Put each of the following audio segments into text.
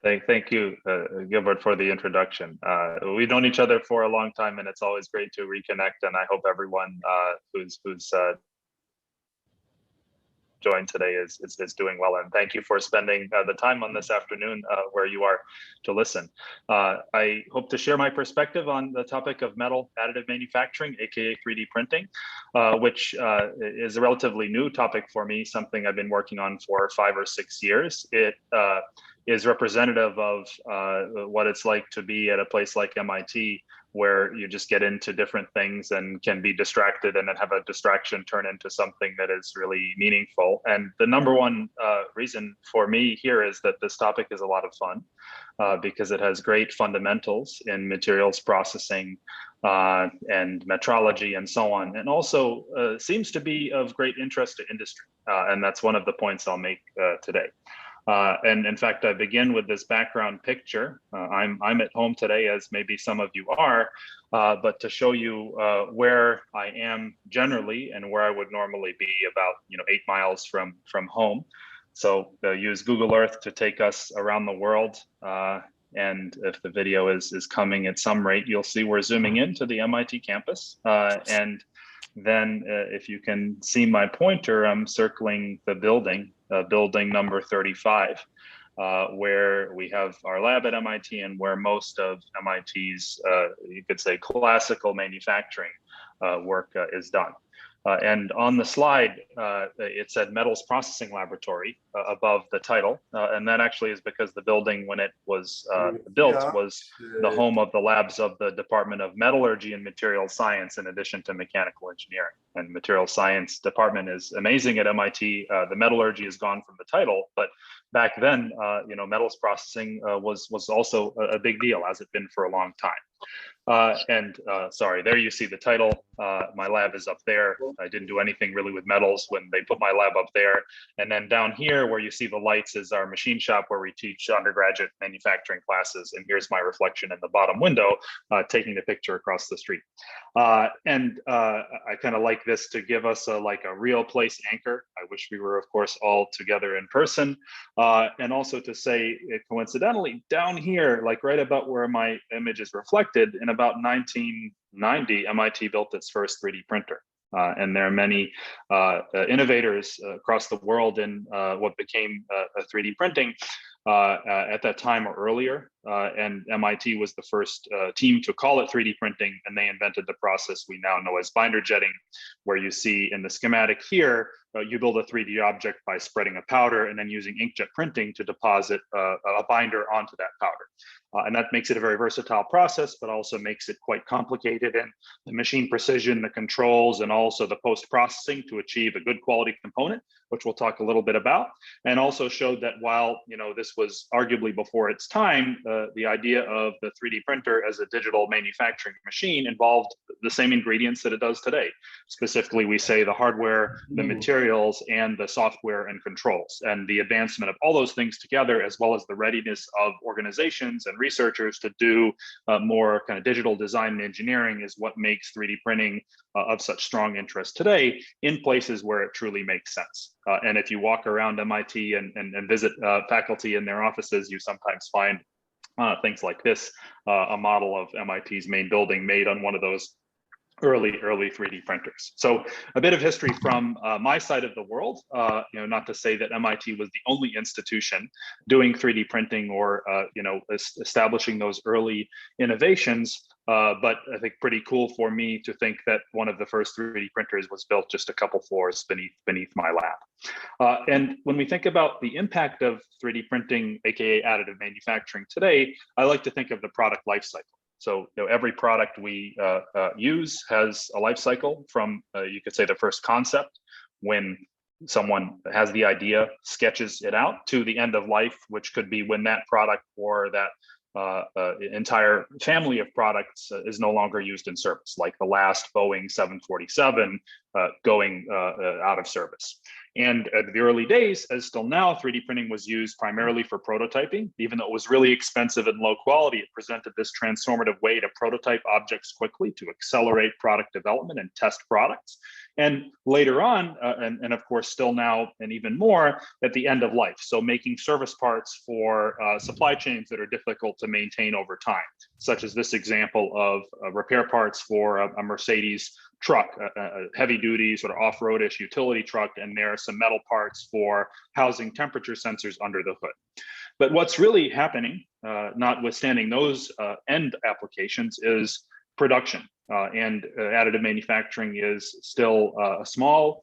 Thank you, Gilbert, for the introduction. We've known each other for a long time, and it's always great to reconnect. And I hope everyone who's joined today is doing well. And thank you for spending the time on this afternoon where you are to listen. I hope to share my perspective on the topic of metal additive manufacturing, aka 3D printing, which is a relatively new topic for me, something I've been working on for 5 or 6 years. It is representative of what it's like to be at a place like MIT, where you just get into different things and can be distracted and then have a distraction turn into something that is really meaningful. And the number one reason for me here is that this topic is a lot of fun because it has great fundamentals in materials processing and metrology and so on, and also seems to be of great interest to industry. And that's one of the points I'll make today. And in fact, I begin with this background picture. I'm at home today, as maybe some of you are, but to show you where I am generally and where I would normally be, about 8 miles from home. So use Google Earth to take us around the world. And if the video is coming at some rate, you'll see we're zooming into the MIT campus. And then if you can see my pointer, I'm circling the building. Building number 35, where we have our lab at MIT and where most of MIT's, you could say, classical manufacturing work is done. And on the slide, it said Metals Processing Laboratory above the title. And that actually is because the building, when it was built, was the home of the labs of the Department of Metallurgy and Material Science, in addition to Mechanical Engineering. And Material Science department is amazing at MIT. The metallurgy is gone from the title, but back then, metals processing was also a big deal, as it's been for a long time. Sorry, there you see the title. My lab is up there. I didn't do anything really with metals when they put my lab up there. And then down here where you see the lights is our machine shop, where we teach undergraduate manufacturing classes. And here's my reflection in the bottom window, taking the picture across the street. I kind of like this to give us a real place anchor. I wish we were, of course, all together in person. And also to say, coincidentally, down here, like right about where my image is reflected, in about 1990, MIT built its first 3D printer. And there are many innovators across the world in what became 3D printing at that time or earlier. And MIT was the first team to call it 3D printing, and they invented the process we now know as binder jetting, where you see in the schematic here, you build a 3D object by spreading a powder and then using inkjet printing to deposit a binder onto that powder. And that makes it a very versatile process, but also makes it quite complicated in the machine precision, the controls, and also the post-processing to achieve a good quality component, which we'll talk a little bit about. And also showed that while this was arguably before its time, the idea of the 3D printer as a digital manufacturing machine involved the same ingredients that it does today. Specifically, we say the hardware, the materials, and the software and controls. And the advancement of all those things together, as well as the readiness of organizations and researchers to do more kind of digital design and engineering, is what makes 3D printing of such strong interest today in places where it truly makes sense. And if you walk around MIT and visit faculty in their offices, you sometimes find things like this, a model of MIT's main building made on one of those early 3D printers. So a bit of history from my side of the world, not to say that MIT was the only institution doing 3D printing or establishing those early innovations, but I think pretty cool for me to think that one of the first 3D printers was built just a couple floors beneath my lab. And when we think about the impact of 3D printing, aka additive manufacturing today, I like to think of the product life cycle. So every product we use has a life cycle from, you could say, the first concept, when someone has the idea, sketches it out, to the end of life, which could be when that product or that entire family of products is no longer used in service, like the last Boeing 747, going out of service. And at the early days, as still now, 3D printing was used primarily for prototyping. Even though it was really expensive and low quality, it presented this transformative way to prototype objects quickly, to accelerate product development and test products. And later on, and of course still now and even more, at the end of life. So making service parts for supply chains that are difficult to maintain over time, such as this example of repair parts for a Mercedes truck, a heavy duty sort of off-roadish utility truck, and there are some metal parts for housing temperature sensors under the hood. But what's really happening, notwithstanding those end applications, is production. And additive manufacturing is still a small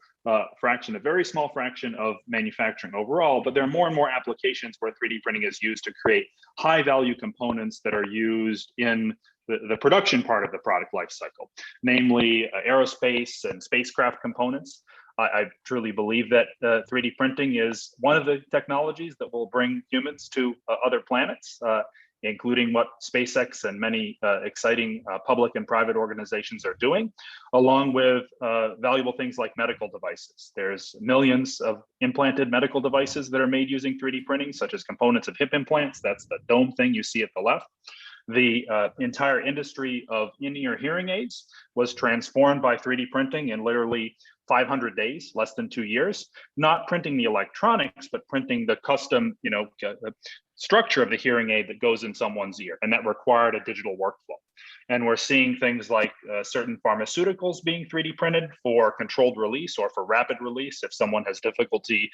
fraction, a very small fraction of manufacturing overall, but there are more and more applications where 3D printing is used to create high value components that are used in the production part of the product lifecycle, namely aerospace and spacecraft components. I truly believe that 3D printing is one of the technologies that will bring humans to other planets, including what SpaceX and many exciting public and private organizations are doing, along with valuable things like medical devices. There's millions of implanted medical devices that are made using 3D printing, such as components of hip implants. That's the dome thing you see at the left. The entire industry of in-ear hearing aids was transformed by 3D printing in literally 500 days, less than 2 years, not printing the electronics, but printing the custom, structure of the hearing aid that goes in someone's ear, and that required a digital workflow. And we're seeing things like certain pharmaceuticals being 3D printed for controlled release or for rapid release if someone has difficulty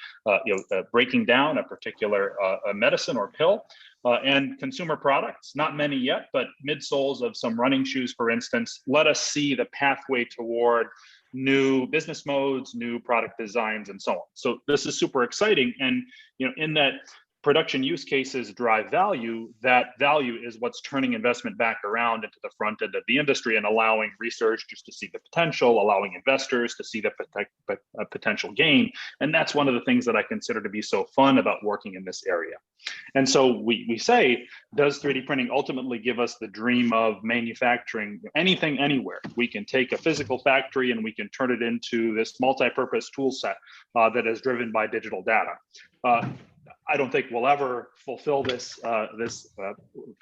breaking down a particular medicine or pill. And consumer products, not many yet, but midsoles of some running shoes, for instance, let us see the pathway toward new business modes, new product designs, and so on. So this is super exciting. And in that production use cases drive value, that value is what's turning investment back around into the front end of the industry and allowing researchers to see the potential, allowing investors to see the potential gain. And that's one of the things that I consider to be so fun about working in this area. And so we say, does 3D printing ultimately give us the dream of manufacturing anything, anywhere? We can take a physical factory and we can turn it into this multi-purpose tool set that is driven by digital data. I don't think we'll ever fulfill this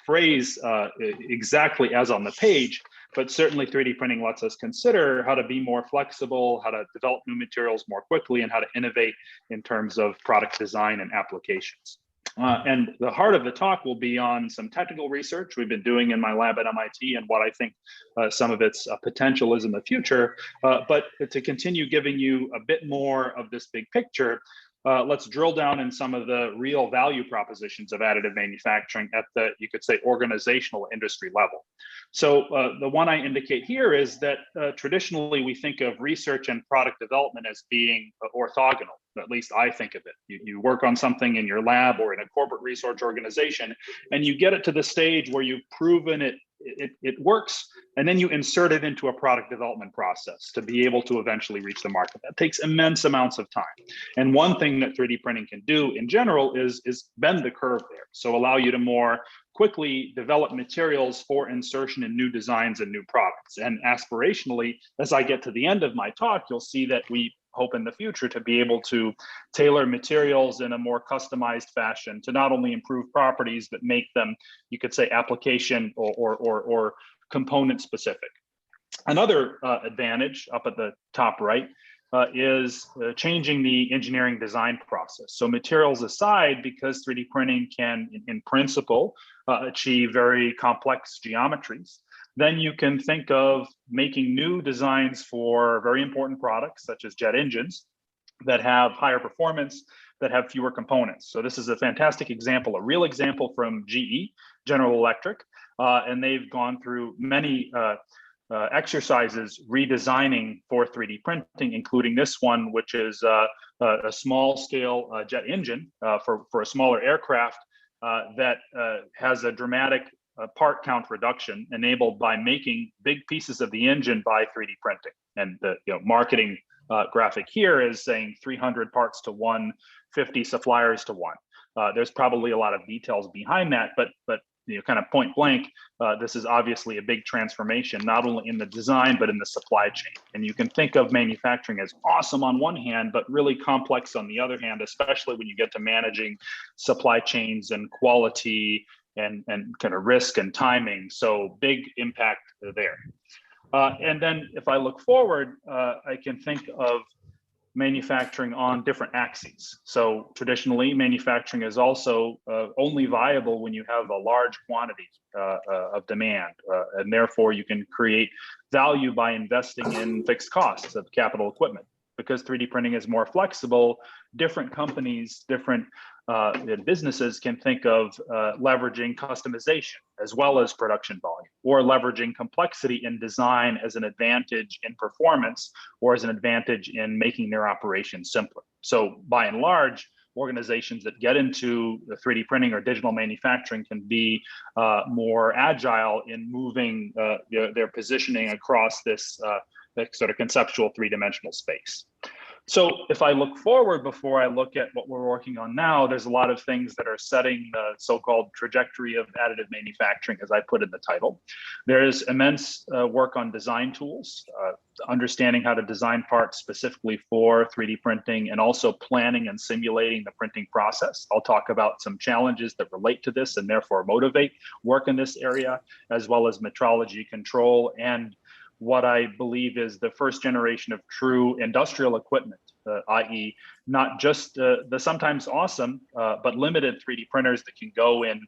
phrase exactly as on the page, but certainly 3D printing lets us consider how to be more flexible, how to develop new materials more quickly, and how to innovate in terms of product design and applications. And the heart of the talk will be on some technical research we've been doing in my lab at MIT and what I think some of its potential is in the future. But to continue giving you a bit more of this big picture, let's drill down in some of the real value propositions of additive manufacturing at the, you could say, organizational industry level. So the one I indicate here is that traditionally we think of research and product development as being orthogonal. At least I think of it. You work on something in your lab or in a corporate research organization, and you get it to the stage where you've proven it works, and then you insert it into a product development process to be able to eventually reach the market. That takes immense amounts of time. And one thing that 3D printing can do in general is bend the curve there. So allow you to more quickly develop materials for insertion in new designs and new products. And aspirationally, as I get to the end of my talk, you'll see that we hope in the future to be able to tailor materials in a more customized fashion to not only improve properties, but make them, you could say, application or component specific. Another advantage up at the top right is changing the engineering design process. So materials aside, because 3D printing can, in principle, achieve very complex geometries, then you can think of making new designs for very important products, such as jet engines, that have higher performance, that have fewer components. So this is a fantastic example, a real example from GE, General Electric, and they've gone through many exercises redesigning for 3D printing, including this one, which is a small scale jet engine for a smaller aircraft that has a dramatic part count reduction enabled by making big pieces of the engine by 3D printing. And the marketing graphic here is saying 300 parts to 1, 50 suppliers to 1. There's probably a lot of details behind that, but kind of point blank, this is obviously a big transformation, not only in the design, but in the supply chain. And you can think of manufacturing as awesome on one hand, but really complex on the other hand, especially when you get to managing supply chains and quality and kind of risk and timing. So big impact there. And then if I look forward, I can think of manufacturing on different axes. So traditionally, manufacturing is also only viable when you have a large quantity of demand, and therefore you can create value by investing in fixed costs of capital equipment. Because 3D printing is more flexible, different companies, different businesses can think of leveraging customization as well as production volume, or leveraging complexity in design as an advantage in performance or as an advantage in making their operations simpler. So by and large, organizations that get into 3D printing or digital manufacturing can be more agile in moving their positioning across this sort of conceptual three-dimensional space. So if I look forward before I look at what we're working on now, there's a lot of things that are setting the so-called trajectory of additive manufacturing, as I put in the title. There's immense work on design tools, understanding how to design parts specifically for 3D printing, and also planning and simulating the printing process. I'll talk about some challenges that relate to this and therefore motivate work in this area, as well as metrology control and what I believe is the first generation of true industrial equipment, i.e. not just the sometimes awesome, but limited 3D printers that can go in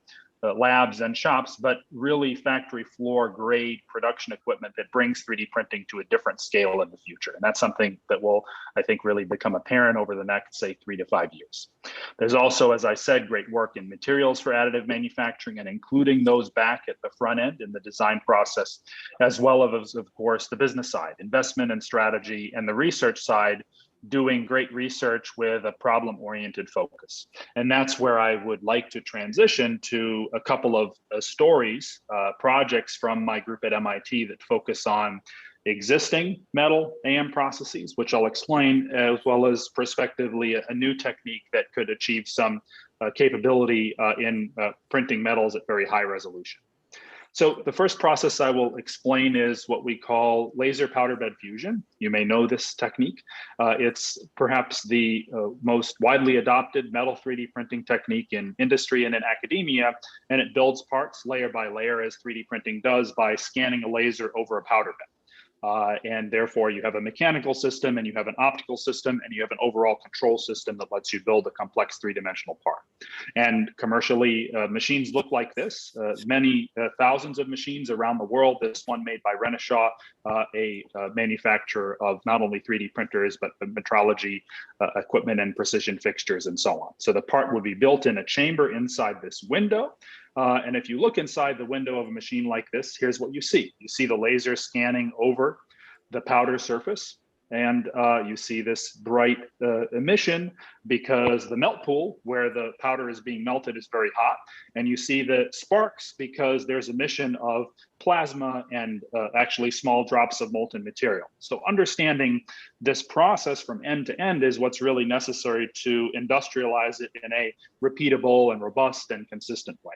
labs and shops, but really factory floor grade production equipment that brings 3D printing to a different scale in the future. And that's something that will, I think, really become apparent over the next, say, 3 to 5 years. There's also, as I said, great work in materials for additive manufacturing and including those back at the front end in the design process, as well as, of course, the business side, investment and strategy, and the research side, doing great research with a problem-oriented focus. And that's where I would like to transition to a couple of stories, projects from my group at MIT that focus on existing metal AM processes, which I'll explain, as well as prospectively a new technique that could achieve some capability in printing metals at very high resolution. So the first process I will explain is what we call laser powder bed fusion. You may know this technique. It's perhaps the most widely adopted metal 3D printing technique in industry and in academia, and it builds parts layer by layer as 3D printing does by scanning a laser over a powder bed. And therefore you have a mechanical system and you have an optical system and you have an overall control system that lets you build a complex three-dimensional part. And commercially, machines look like this, many thousands of machines around the world. This one made by Renishaw, a manufacturer of not only 3D printers, but metrology equipment and precision fixtures and so on. So the part would be built in a chamber inside this window. And if you look inside the window of a machine like this, here's what you see. You see the laser scanning over the powder surface, and you see this bright emission because the melt pool where the powder is being melted is very hot. And you see the sparks because there's emission of plasma and actually small drops of molten material. So understanding this process from end to end is what's really necessary to industrialize it in a repeatable and robust and consistent way.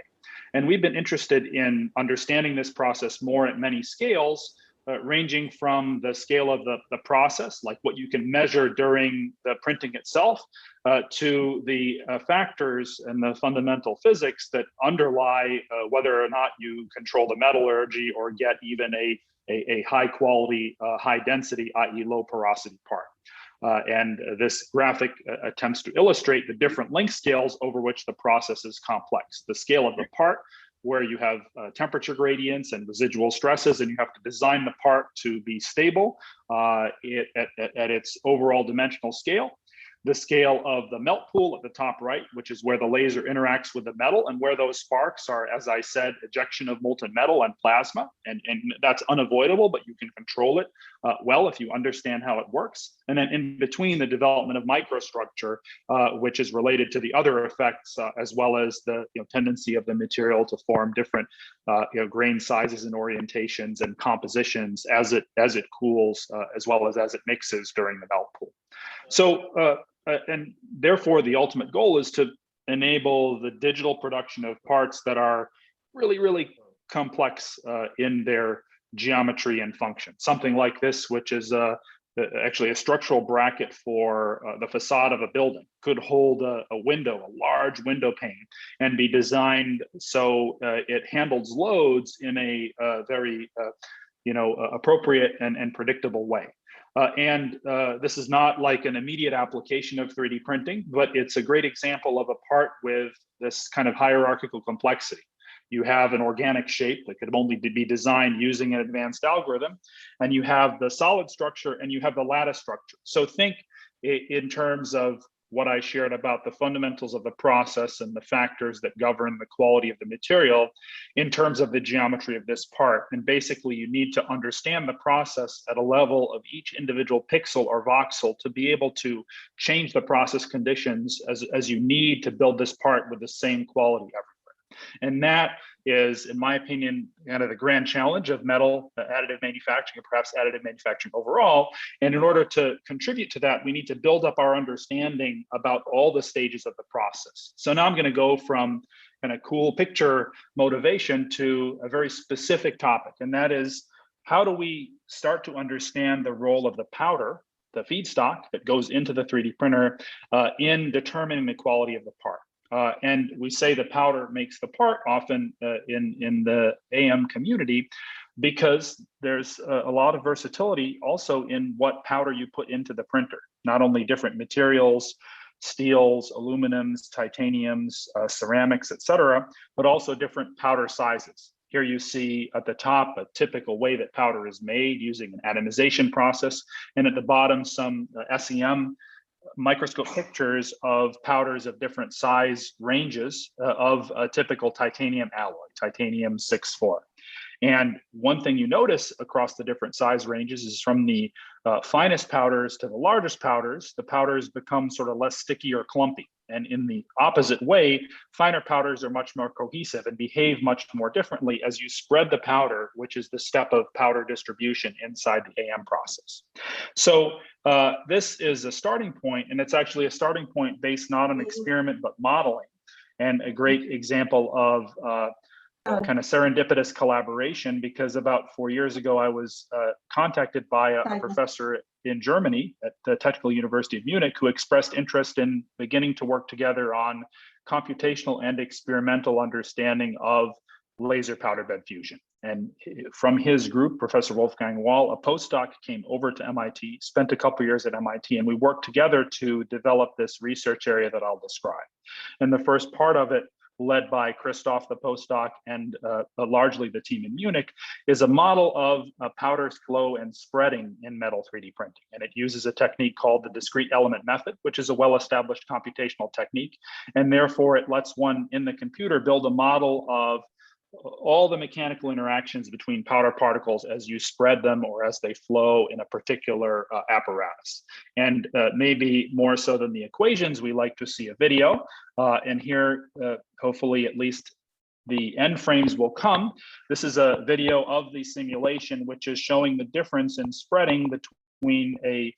And we've been interested in understanding this process more at many scales, ranging from the scale of the process, like what you can measure during the printing itself, to the factors and the fundamental physics that underlie whether or not you control the metallurgy or get even a high quality, high density, i.e. low porosity part. And this graphic attempts to illustrate the different length scales over which the process is complex. The scale of the part, where you have temperature gradients and residual stresses, and you have to design the part to be stable at its overall dimensional scale. The scale of the melt pool at the top right, which is where the laser interacts with the metal and where those sparks are, as I said, ejection of molten metal and plasma. And that's unavoidable, but you can control it well if you understand how it works. And then in between, the development of microstructure, which is related to the other effects, as well as the tendency of the material to form different grain sizes and orientations and compositions as it cools, as well as it mixes during the melt pool. So, and therefore, the ultimate goal is to enable the digital production of parts that are really complex in their geometry and function. Something like this, which is actually a structural bracket for the facade of a building, could hold a window, a large window pane, and be designed so it handles loads in a very appropriate and predictable way. This is not like an immediate application of 3D printing, but it's a great example of a part with this kind of hierarchical complexity. You have an organic shape that could only be designed using an advanced algorithm, and you have the solid structure and you have the lattice structure. So think in terms of what I shared about the fundamentals of the process and the factors that govern the quality of the material in terms of the geometry of this part. And basically, you need to understand the process at a level of each individual pixel or voxel to be able to change the process conditions as you need to build this part with the same quality everywhere. And that is, in my opinion, kind of the grand challenge of metal additive manufacturing, and perhaps additive manufacturing overall. And in order to contribute to that, we need to build up our understanding about all the stages of the process. So now I'm going to go from kind of cool picture motivation to a very specific topic, and that is, how do we start to understand the role of the powder, the feedstock that goes into the 3D printer, in determining the quality of the part? And we say the powder makes the part often in the AM community, because there's a lot of versatility also in what powder you put into the printer. Not only different materials, steels, aluminums, titaniums, ceramics, etc., but also different powder sizes. Here you see at the top a typical way that powder is made using an atomization process, and at the bottom some SEM microscope pictures of powders of different size ranges of a typical titanium alloy, titanium 6-4. And one thing you notice across the different size ranges is from the finest powders to the largest powders, the powders become sort of less sticky or clumpy. And in the opposite way, finer powders are much more cohesive and behave much more differently as you spread the powder, which is the step of powder distribution inside the AM process. So this is a starting point, and it's actually a starting point based not on experiment, but modeling. And a great example of kind of serendipitous collaboration, because about 4 years ago, I was contacted by a professor in Germany at the Technical University of Munich who expressed interest in beginning to work together on computational and experimental understanding of laser powder bed fusion. And from his group, Professor Wolfgang Wall, a postdoc, came over to MIT, spent a couple years at MIT, and we worked together to develop this research area that I'll describe. And the first part of it, led by Christoph, the postdoc, and largely the team in Munich, is a model of powders flow and spreading in metal 3D printing. And it uses a technique called the discrete element method, which is a well-established computational technique. And therefore, it lets one in the computer build a model of all the mechanical interactions between powder particles as you spread them or as they flow in a particular apparatus. And maybe more so than the equations, we like to see a video. And here, hopefully at least the end frames will come. This is a video of the simulation, which is showing the difference in spreading between a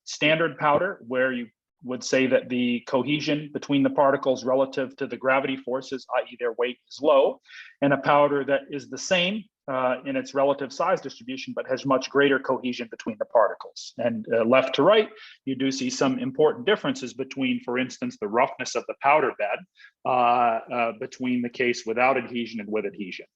standard powder, where you would say that the cohesion between the particles relative to the gravity forces, i.e. their weight, is low, and a powder that is the same in its relative size distribution, but has much greater cohesion between the particles. And left to right, you do see some important differences between, for instance, the roughness of the powder bed between the case without adhesion and with adhesion.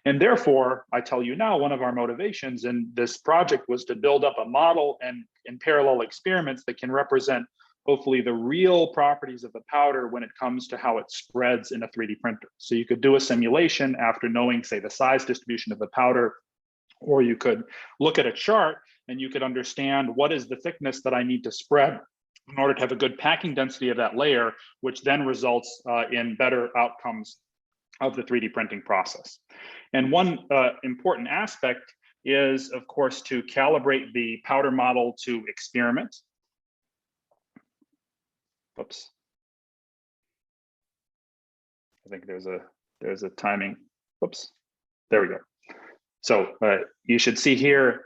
And therefore, I tell you now, one of our motivations in this project was to build up a model and in parallel experiments that can represent hopefully the real properties of the powder when it comes to how it spreads in a 3D printer. So you could do a simulation after knowing, say, the size distribution of the powder, or you could look at a chart and you could understand what is the thickness that I need to spread in order to have a good packing density of that layer, which then results in better outcomes of the 3D printing process. And one important aspect is, of course, to calibrate the powder model to experiment. Oops. I think there's a timing. Oops. There we go. So you should see here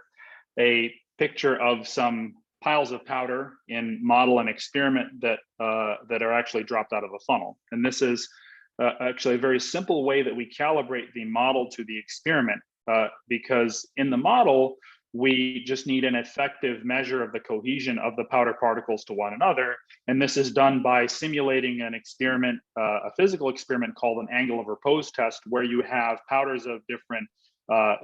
a picture of some piles of powder in model and experiment that that are actually dropped out of a funnel. And this is actually a very simple way that we calibrate the model to the experiment, because in the model, we just need an effective measure of the cohesion of the powder particles to one another. And this is done by simulating an experiment, a physical experiment called an angle of repose test, where you have powders of different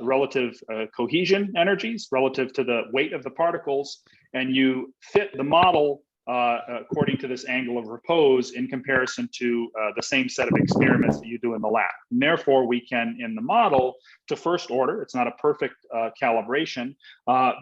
relative cohesion energies relative to the weight of the particles, and you fit the model according to this angle of repose in comparison to the same set of experiments that you do in the lab. And therefore, we can, in the model, to first order, it's not a perfect calibration,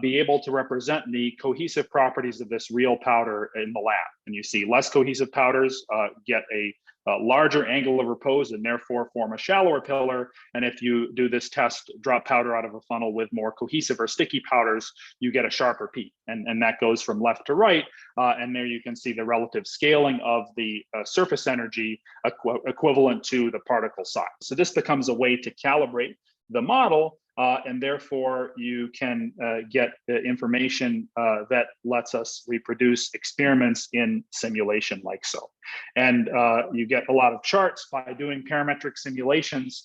be able to represent the cohesive properties of this real powder in the lab. And you see less cohesive powders get a larger angle of repose and therefore form a shallower pillar. And if you do this test, drop powder out of a funnel with more cohesive or sticky powders, you get a sharper peak. And that goes from left to right. And there you can see the relative scaling of the surface energy equivalent to the particle size. So this becomes a way to calibrate the model, and therefore you can get information that lets us reproduce experiments in simulation like so. And you get a lot of charts by doing parametric simulations.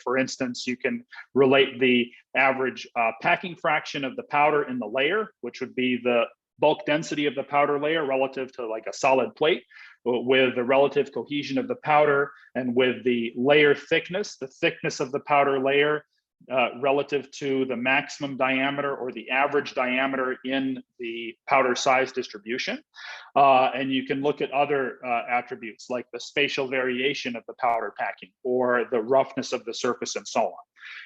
For instance, you can relate the average packing fraction of the powder in the layer, which would be the bulk density of the powder layer relative to like a solid plate, with the relative cohesion of the powder, and with the layer thickness, the thickness of the powder layer relative to the maximum diameter or the average diameter in the powder size distribution. And you can look at other attributes like the spatial variation of the powder packing or the roughness of the surface and so on.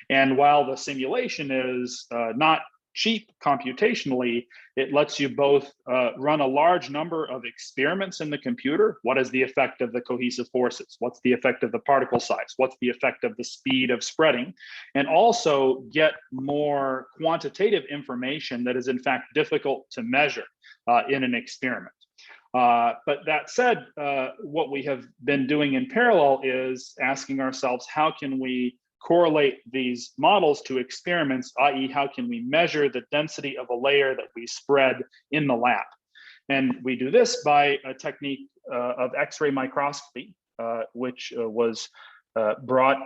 And while the simulation is not cheap computationally, it lets you both run a large number of experiments in the computer. What is the effect of the cohesive forces? What's the effect of the particle size? What's the effect of the speed of spreading? And also get more quantitative information that is in fact difficult to measure in an experiment. But that said, what we have been doing in parallel is asking ourselves, how can we correlate these models to experiments, i.e. how can we measure the density of a layer that we spread in the lab? And we do this by a technique of X-ray microscopy, which was brought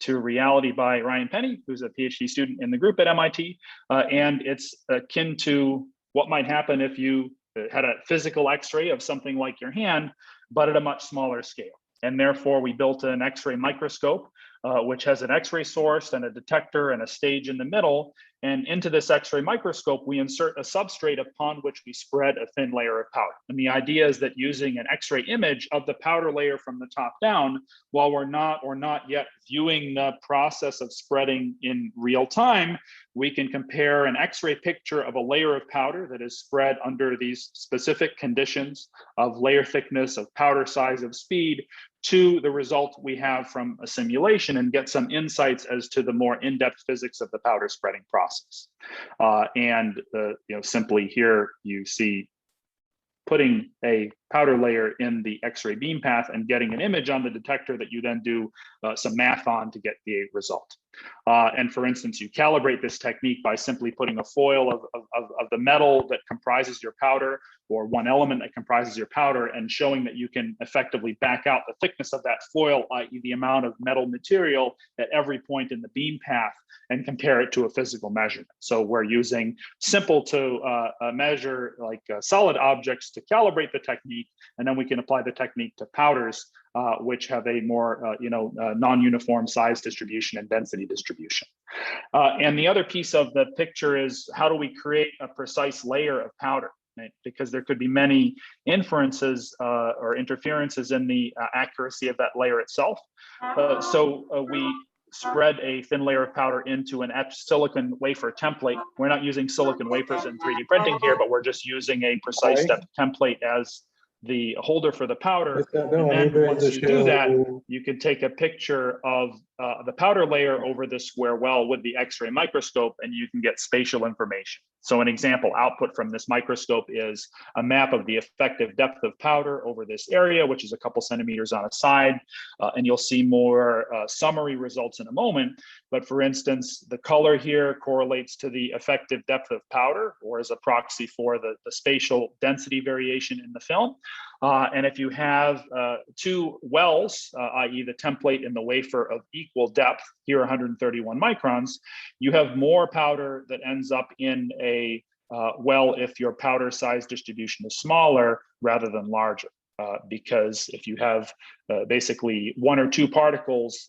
to reality by Ryan Penny, who's a PhD student in the group at MIT. And it's akin to what might happen if you had a physical X-ray of something like your hand, but at a much smaller scale. And therefore, we built an X-ray microscope, which has an X-ray source and a detector and a stage in the middle. And into this X-ray microscope, we insert a substrate upon which we spread a thin layer of powder. And the idea is that using an X-ray image of the powder layer from the top down, while we're not yet viewing the process of spreading in real time, we can compare an X-ray picture of a layer of powder that is spread under these specific conditions of layer thickness, of powder size, of speed, to the result we have from a simulation, and get some insights as to the more in-depth physics of the powder spreading process. Simply here you see putting a powder layer in the X-ray beam path and getting an image on the detector that you then do some math on to get the result. And for instance, you calibrate this technique by simply putting a foil of the metal that comprises your powder, or one element that comprises your powder, and showing that you can effectively back out the thickness of that foil, i.e. the amount of metal material at every point in the beam path, and compare it to a physical measurement. So we're using simple to measure like solid objects to calibrate the technique, and then we can apply the technique to powders, which have a more non-uniform size distribution and density distribution. And the other piece of the picture is, how do we create a precise layer of powder? Right? Because there could be many inferences or interferences in the accuracy of that layer itself. So we spread a thin layer of powder into an etched silicon wafer template. We're not using silicon wafers in 3D printing here, but we're just using a precise step template as the holder for the powder. And then once you do that, you can take a picture of the powder layer over the square well with the X-ray microscope, and you can get spatial information. So an example output from this microscope is a map of the effective depth of powder over this area, which is a couple centimeters on a side. And you'll see more summary results in a moment. But for instance, the color here correlates to the effective depth of powder, or as a proxy for the spatial density variation in the film. And if you have two wells, i.e. the template and the wafer of equal depth, here 131 microns, you have more powder that ends up in a well if your powder size distribution is smaller rather than larger. Because if you have basically one or two particles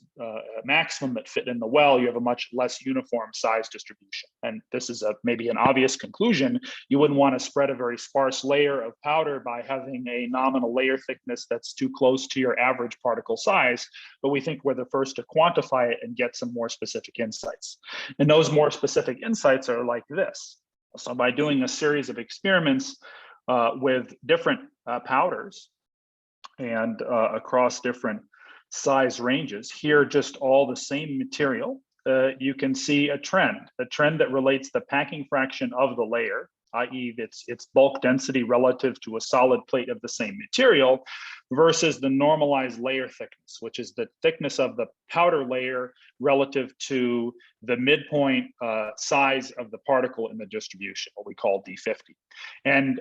maximum that fit in the well, you have a much less uniform size distribution. And this is maybe an obvious conclusion. You wouldn't want to spread a very sparse layer of powder by having a nominal layer thickness that's too close to your average particle size. But we think we're the first to quantify it and get some more specific insights. And those more specific insights are like this. So by doing a series of experiments with different powders, and across different size ranges. Here, just all the same material, you can see a trend that relates the packing fraction of the layer, i.e. its bulk density relative to a solid plate of the same material, versus the normalized layer thickness, which is the thickness of the powder layer relative to the midpoint size of the particle in the distribution, what we call D50. And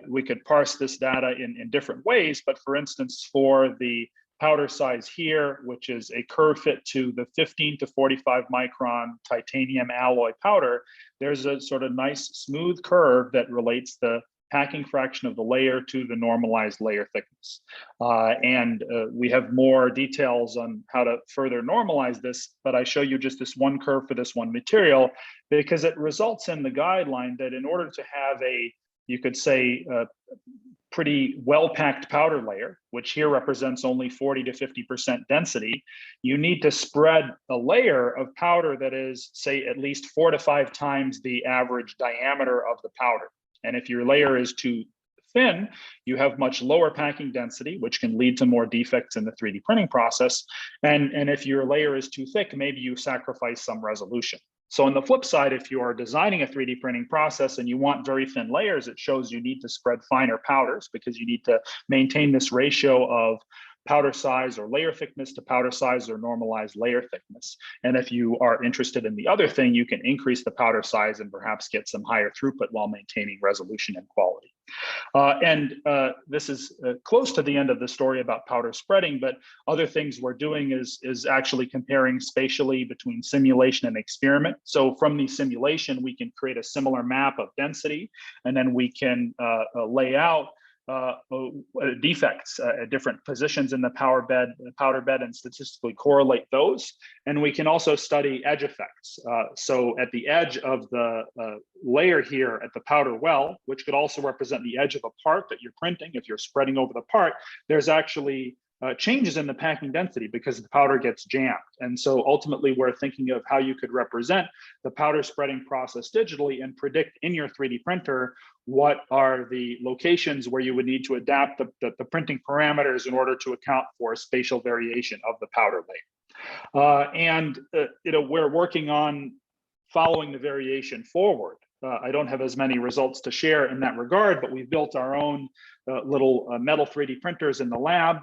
we could parse this data in different ways, but for instance, for the powder size here, which is a curve fit to the 15 to 45 micron titanium alloy powder, there's a sort of nice smooth curve that relates the packing fraction of the layer to the normalized layer thickness. And we have more details on how to further normalize this, but I show you just this one curve for this one material because it results in the guideline that in order to have a, you could say, pretty well-packed powder layer, which here represents only 40 to 50% density, you need to spread a layer of powder that is, say, at least 4 to 5 times the average diameter of the powder. And if your layer is too thin, you have much lower packing density, which can lead to more defects in the 3D printing process. And if your layer is too thick, maybe you sacrifice some resolution. So on the flip side, if you are designing a 3D printing process and you want very thin layers, it shows you need to spread finer powders because you need to maintain this ratio of powder size or layer thickness to powder size or normalized layer thickness. And if you are interested in the other thing, you can increase the powder size and perhaps get some higher throughput while maintaining resolution and quality. This is close to the end of the story about powder spreading, but other things we're doing is actually comparing spatially between simulation and experiment. So from the simulation, we can create a similar map of density, and then we can lay out defects at different positions in the powder bed and statistically correlate those. And we can also study edge effects. So at the edge of the layer here at the powder well, which could also represent the edge of a part that you're printing, if you're spreading over the part, there's actually changes in the packing density because the powder gets jammed. And so ultimately we're thinking of how you could represent the powder spreading process digitally and predict in your 3D printer what are the locations where you would need to adapt the printing parameters in order to account for spatial variation of the powder layer. We're working on following the variation forward. I don't have as many results to share in that regard, but we've built our own little metal 3D printers in the lab.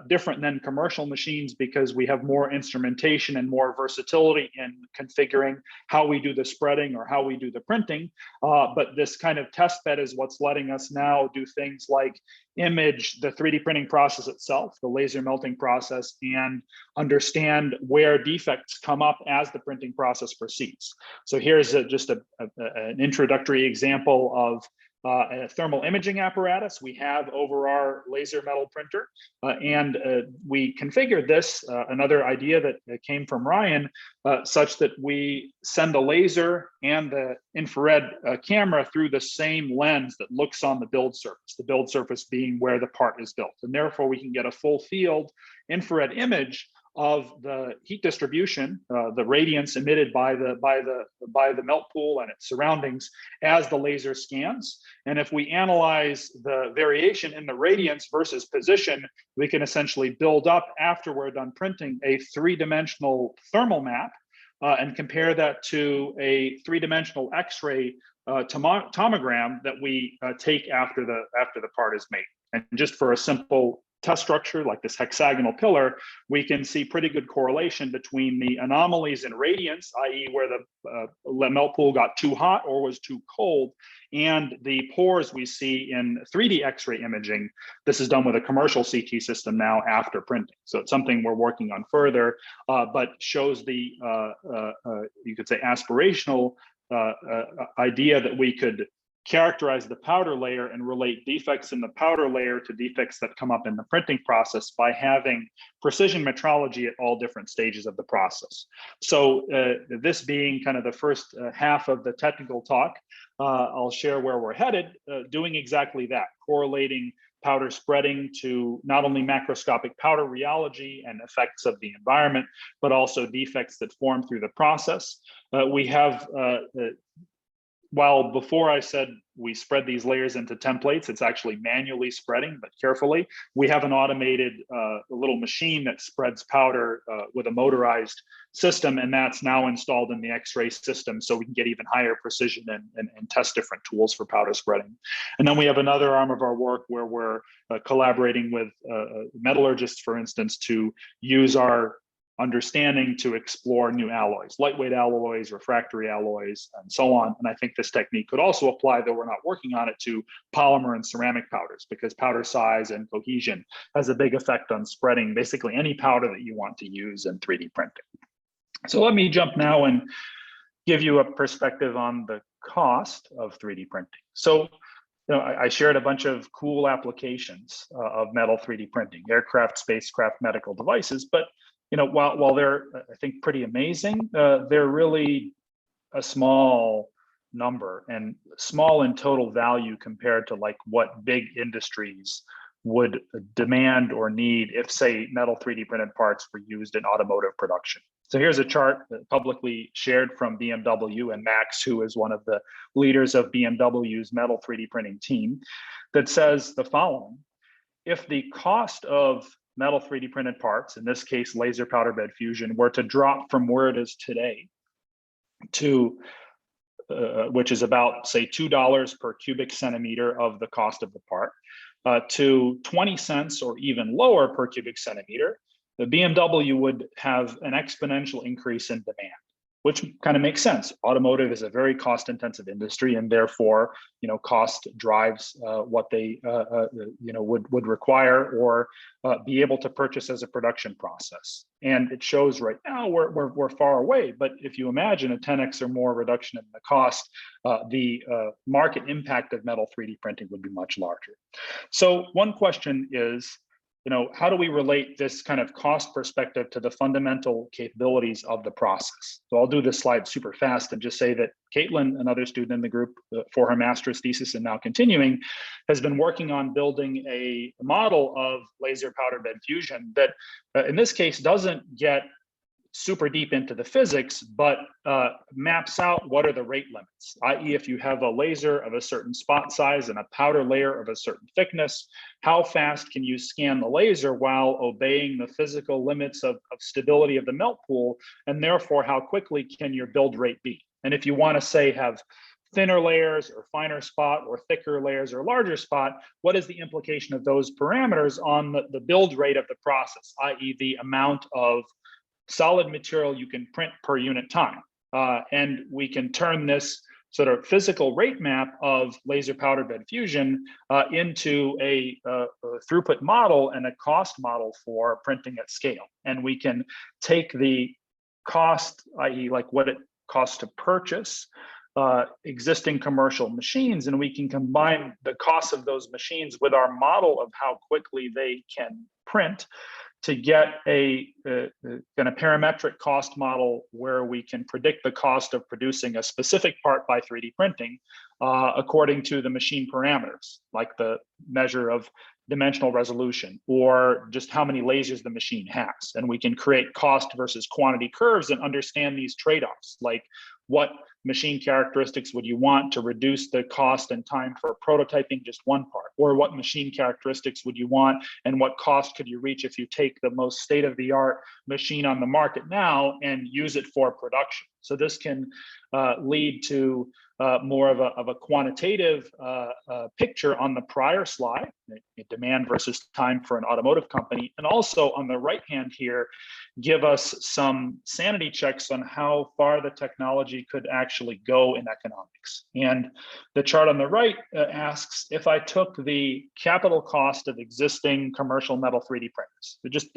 Different than commercial machines because we have more instrumentation and more versatility in configuring how we do the spreading or how we do the printing. But this kind of test bed is what's letting us now do things like image the 3D printing process itself, the laser melting process, and understand where defects come up as the printing process proceeds. So here's just an introductory example of a thermal imaging apparatus we have over our laser metal printer. We configured this, another idea that came from Ryan, such that we send the laser and the infrared camera through the same lens that looks on the build surface being where the part is built. And therefore we can get a full field infrared image of the heat distribution, the radiance emitted by the melt pool and its surroundings as the laser scans. And if we analyze the variation in the radiance versus position, we can essentially build up, after we're done printing, a 3-dimensional thermal map and compare that to a 3-dimensional X-ray tomogram that we take after the part is made. And just for a simple test structure, like this hexagonal pillar, we can see pretty good correlation between the anomalies in radiance, i.e. where the melt pool got too hot or was too cold, and the pores we see in 3D X-ray imaging. This is done with a commercial CT system now after printing. So it's something we're working on further, but shows the, you could say, aspirational idea that we could characterize the powder layer and relate defects in the powder layer to defects that come up in the printing process by having precision metrology at all different stages of the process. So this being kind of the first half of the technical talk, I'll share where we're headed, doing exactly that, correlating powder spreading to not only macroscopic powder rheology and effects of the environment, but also defects that form through the process. We have while before I said we spread these layers into templates, it's actually manually spreading, but carefully. We have an automated little machine that spreads powder with a motorized system, and that's now installed in the X-ray system so we can get even higher precision and test different tools for powder spreading. And then we have another arm of our work where we're collaborating with metallurgists, for instance, to use our understanding to explore new alloys, lightweight alloys, refractory alloys, and so on. And I think this technique could also apply, though we're not working on it, to polymer and ceramic powders, because powder size and cohesion has a big effect on spreading basically any powder that you want to use in 3D printing. So let me jump now and give you a perspective on the cost of 3D printing. So I shared a bunch of cool applications of metal 3D printing, aircraft, spacecraft, medical devices, but while they're, I think, pretty amazing, they're really a small number and small in total value compared to like what big industries would demand or need if, say, metal 3D printed parts were used in automotive production. So here's a chart publicly shared from BMW and Max, who is one of the leaders of BMW's metal 3D printing team, that says the following: if the cost of metal 3D printed parts, in this case, laser powder bed fusion, were to drop from where it is today to, which is about, say, $2 per cubic centimeter of the cost of the part, to 20 cents or even lower per cubic centimeter, the BMW would have an exponential increase in demand, which kind of makes sense. Automotive is a very cost-intensive industry, and therefore, cost drives what they, would require or be able to purchase as a production process. And it shows right now we're far away. But if you imagine a 10x or more reduction in the cost, the market impact of metal 3D printing would be much larger. So one question is, how do we relate this kind of cost perspective to the fundamental capabilities of the process? So I'll do this slide super fast and just say that Caitlin, another student in the group for her master's thesis and now continuing, has been working on building a model of laser powder bed fusion that in this case doesn't get super deep into the physics, but maps out what are the rate limits, i.e. if you have a laser of a certain spot size and a powder layer of a certain thickness, how fast can you scan the laser while obeying the physical limits of stability of the melt pool, and therefore how quickly can your build rate be? And if you want to say have thinner layers or finer spot or thicker layers or larger spot, what is the implication of those parameters on the build rate of the process, i.e. the amount of solid material you can print per unit time? And we can turn this sort of physical rate map of laser powder bed fusion into a throughput model and a cost model for printing at scale. And we can take the cost, i.e. like what it costs to purchase existing commercial machines, and we can combine the cost of those machines with our model of how quickly they can print to get a kind of parametric cost model where we can predict the cost of producing a specific part by 3D printing according to the machine parameters, like the measure of dimensional resolution or just how many lasers the machine has. And we can create cost versus quantity curves and understand these trade-offs, like what machine characteristics would you want to reduce the cost and time for prototyping just one part? Or what machine characteristics would you want and what cost could you reach if you take the most state-of-the-art machine on the market now and use it for production? So this can lead to more of a quantitative picture on the prior slide, demand versus time for an automotive company. And also on the right hand here, give us some sanity checks on how far the technology could actually go in economics. And the chart on the right asks, if I took the capital cost of existing commercial metal 3D printers, just,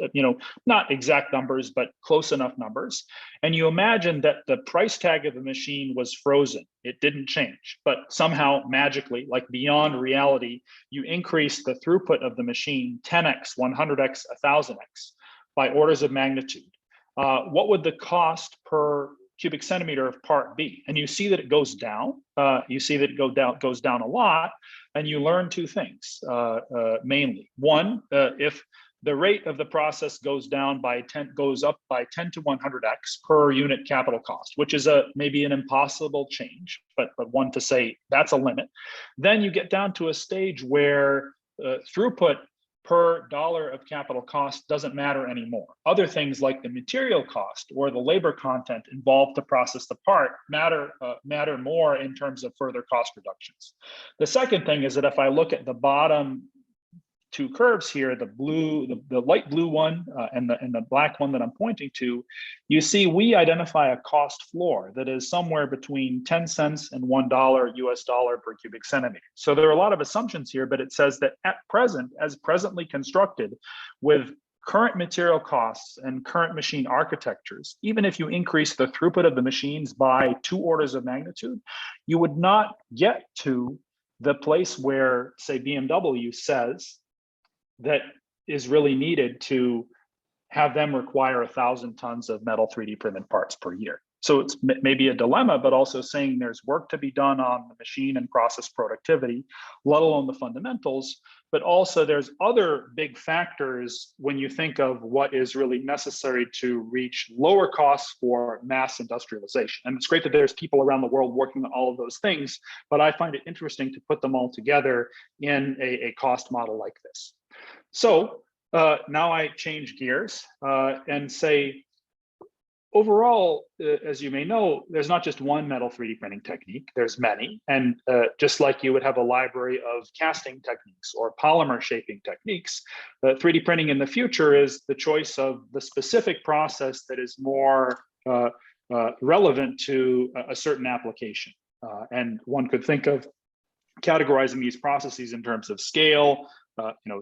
not exact numbers, but close enough numbers, and you imagine that the price tag of the machine was frozen, it didn't change, but somehow magically, like beyond reality, you increase the throughput of the machine 10x, 100x, 1000x by orders of magnitude. What would the cost per cubic centimeter of part be? And you see that it goes down. You see that it goes down a lot, and you learn two things mainly. One, if the rate of the process goes up by 10 to 100x per unit capital cost, which is maybe an impossible change, but one to say that's a limit. Then you get down to a stage where throughput per dollar of capital cost doesn't matter anymore. Other things like the material cost or the labor content involved to process the part matter more in terms of further cost reductions. The second thing is that if I look at the bottom two curves here, the light blue one and the black one that I'm pointing to, you see we identify a cost floor that is somewhere between 10 cents and $1 US dollar per cubic centimeter. So there are a lot of assumptions here, but it says that at present, as presently constructed, with current material costs and current machine architectures, even if you increase the throughput of the machines by 2 orders of magnitude, you would not get to the place where, say, BMW says that is really needed to have them require 1,000 tons of metal 3D printed parts per year. So it's maybe a dilemma, but also saying there's work to be done on the machine and process productivity, let alone the fundamentals, but also there's other big factors when you think of what is really necessary to reach lower costs for mass industrialization. And it's great that there's people around the world working on all of those things, but I find it interesting to put them all together in a cost model like this. So now I change gears and say, overall, as you may know, there's not just one metal 3D printing technique, there's many. And just like you would have a library of casting techniques or polymer shaping techniques, 3D printing in the future is the choice of the specific process that is more relevant to a certain application. And one could think of categorizing these processes in terms of scale,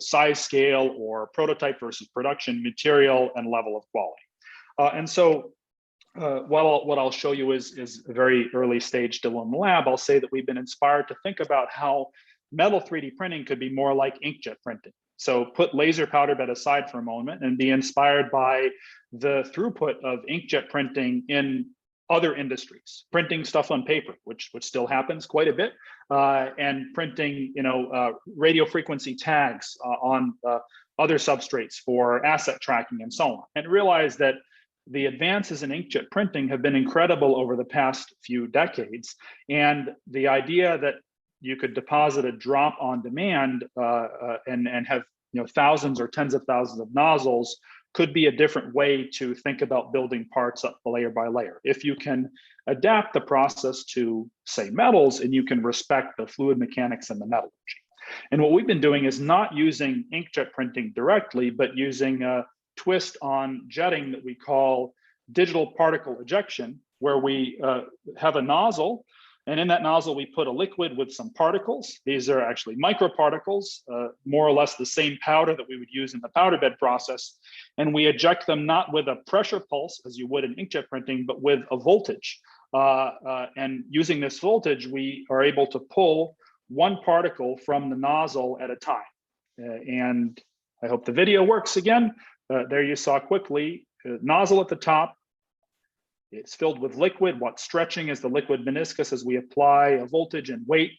size scale, or prototype versus production, material, and level of quality. And so what I'll show you is a very early stage still in the lab. I'll say that we've been inspired to think about how metal 3D printing could be more like inkjet printing. So put laser powder bed aside for a moment and be inspired by the throughput of inkjet printing in other industries, printing stuff on paper, which still happens quite a bit, and printing, radio frequency tags on other substrates for asset tracking and so on. And realize that the advances in inkjet printing have been incredible over the past few decades. And the idea that you could deposit a drop on demand and have thousands or tens of thousands of nozzles could be a different way to think about building parts up layer by layer. If you can adapt the process to, say, metals, and you can respect the fluid mechanics and the metallurgy. And what we've been doing is not using inkjet printing directly, but using a twist on jetting that we call digital particle ejection, where we have a nozzle, and in that nozzle, we put a liquid with some particles. These are actually microparticles, more or less the same powder that we would use in the powder bed process. And we eject them not with a pressure pulse, as you would in inkjet printing, but with a voltage. And using this voltage, we are able to pull one particle from the nozzle at a time. And I hope the video works again. There you saw quickly, nozzle at the top. It's filled with liquid. What's stretching is the liquid meniscus as we apply a voltage and weight.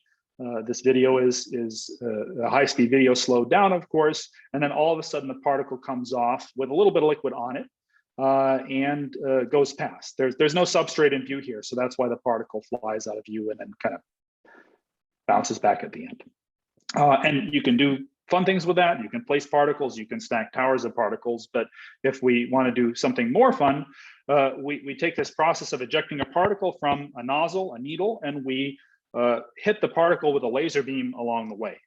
This video is a high-speed video slowed down, of course, and then all of a sudden the particle comes off with a little bit of liquid on it. and goes past. There's no substrate in view here, so that's why the particle flies out of view and then kind of bounces back at the end. And you can do fun things with that. You can place particles, you can stack towers of particles, but if we want to do something more fun, we take this process of ejecting a particle from a nozzle, a needle, and we hit the particle with a laser beam along the way.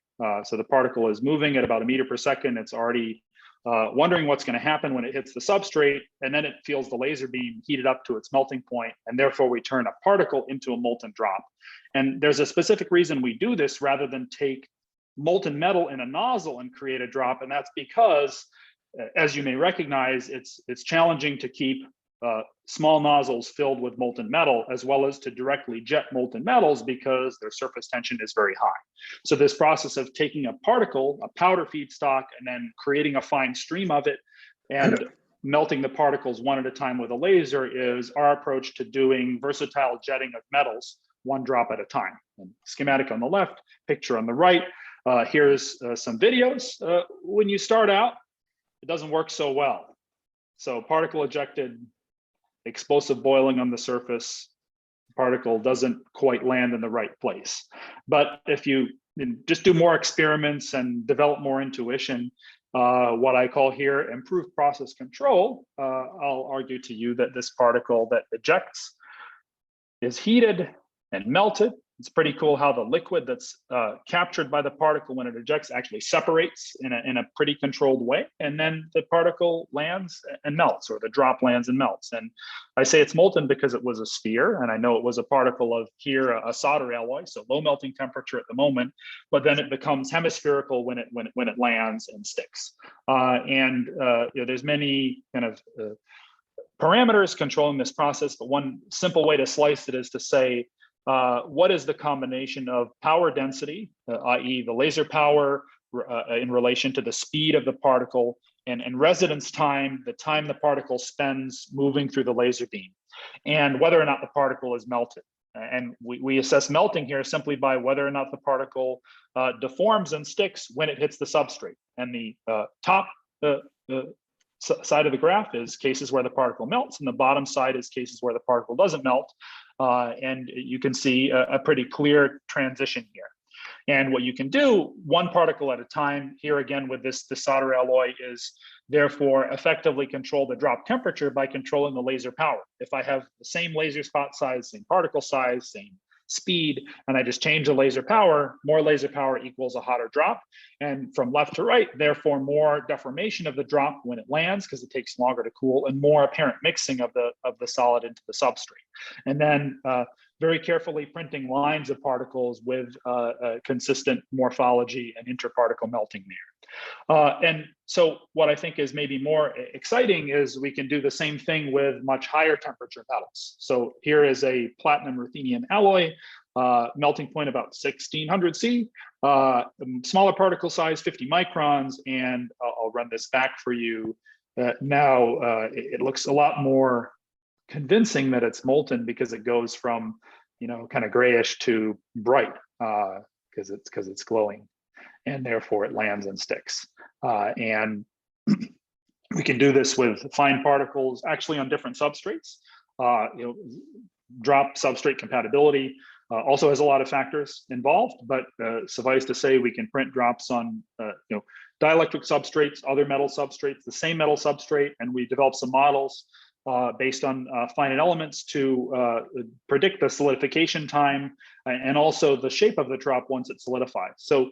So the particle is moving at about 1 meter per second. It's already wondering what's going to happen when it hits the substrate, and then it feels the laser beam heated up to its melting point, and therefore we turn a particle into a molten drop. And there's a specific reason we do this rather than take molten metal in a nozzle and create a drop, and that's because, as you may recognize, it's challenging to keep small nozzles filled with molten metal, as well as to directly jet molten metals because their surface tension is very high. So this process of taking a particle, a powder feedstock, and then creating a fine stream of it and melting the particles one at a time with a laser is our approach to doing versatile jetting of metals, one drop at a time. And schematic on the left, picture on the right. Here's some videos. When you start out, it doesn't work so well. So particle ejected, explosive boiling on the surface, particle doesn't quite land in the right place. But if you just do more experiments and develop more intuition, what I call here improved process control, I'll argue to you that this particle that ejects is heated and melted. It's pretty cool how the liquid that's captured by the particle when it ejects actually separates in a pretty controlled way. And then the particle lands and melts, or the drop lands and melts. And I say it's molten because it was a sphere, and I know it was a particle of here, a solder alloy, so low melting temperature at the moment, but then it becomes hemispherical when it lands and sticks. You know, there's many kind of parameters controlling this process, but one simple way to slice it is to say, what is the combination of power density, i.e. the laser power in relation to the speed of the particle, and residence time, the time the particle spends moving through the laser beam, and whether or not the particle is melted. And we assess melting here simply by whether or not the particle deforms and sticks when it hits the substrate. And the top side of the graph is cases where the particle melts, and the bottom side is cases where the particle doesn't melt. And you can see a pretty clear transition here. And what you can do, one particle at a time, here again with this solder alloy, is therefore effectively control the drop temperature by controlling the laser power. If I have the same laser spot size, same particle size, same speed, and I just change the laser power, more laser power equals a hotter drop. And from left to right, therefore more deformation of the drop when it lands because it takes longer to cool, and more apparent mixing of the solid into the substrate. And then very carefully printing lines of particles with consistent morphology and interparticle melting there. And so what I think is maybe more exciting is we can do the same thing with much higher temperature metals. So here is a platinum ruthenium alloy, melting point about 1600 C, smaller particle size, 50 microns, and I'll run this back for you. Now it looks a lot more convincing that it's molten because it goes from, you know, kind of grayish to bright because it's glowing, and therefore it lands and sticks. And we can do this with fine particles actually on different substrates. You know, drop substrate compatibility also has a lot of factors involved, but suffice to say we can print drops on you know, dielectric substrates, other metal substrates, the same metal substrate, and we develop some models based on finite elements to predict the solidification time and also the shape of the drop once it solidifies. So